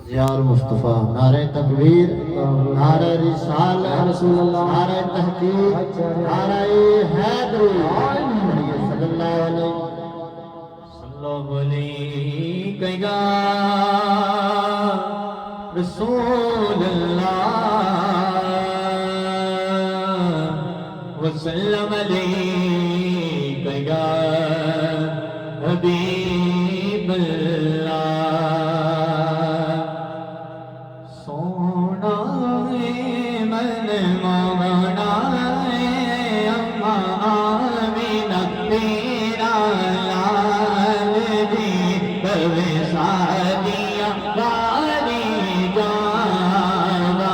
यार मुस्तफ़ा नारे तकबीर नारे रिसाल नारे तहकीक नारे हैदरी सल्लल्लाहु अलैहि रसूलल्लाह वसल्लम अलैहि या हबीबल्लाह। सोना मन माना अम्मा आमीना तेरा लाल दी कवे सादिया वाली जावा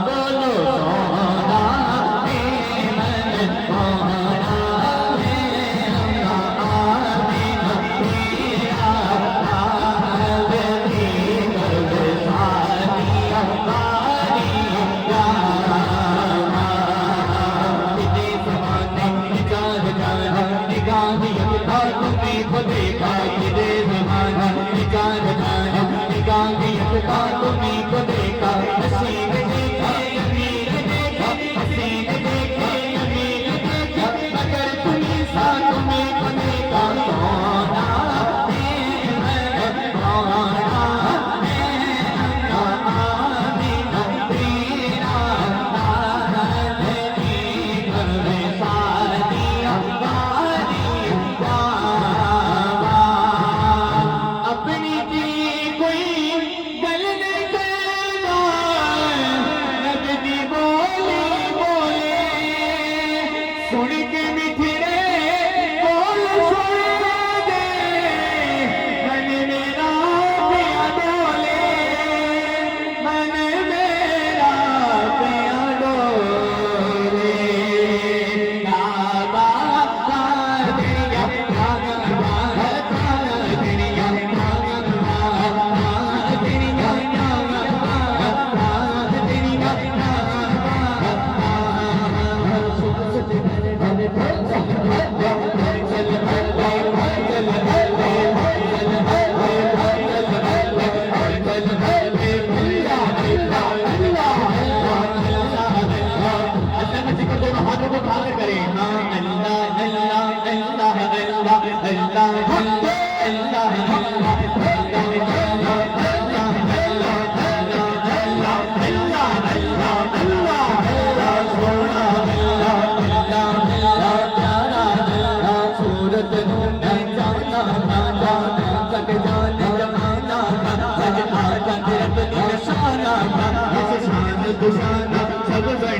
बोलो सोना मन माना अम्मा आमीना तेरा लाल दी कवे सादिया वाली जावा तेरे ज़माने निगाह जाना निगाहियत तुम्हें को देखा तेरे ज़माने निगाह जाना निगाहियत तुम्हें को देखा नसीब देखा अमीर देखा नसीब देखा अमीर देखा अगर तुम्हें साथ में को देखा सोना सुन के मिठिरे बोल सुन दे मन मेरा पिया डोले मन मेरा पिया डोले काबा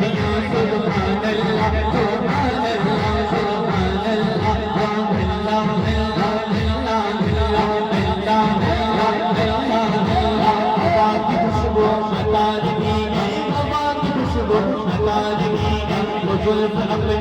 दुनिया सब बढ़िया सुभान अल्लाह सुभान अल्लाह सुभान अल्लाह हवा की खुशबू मता लगी है हवा की खुशबू मता लगी है वो जुल्फ अपने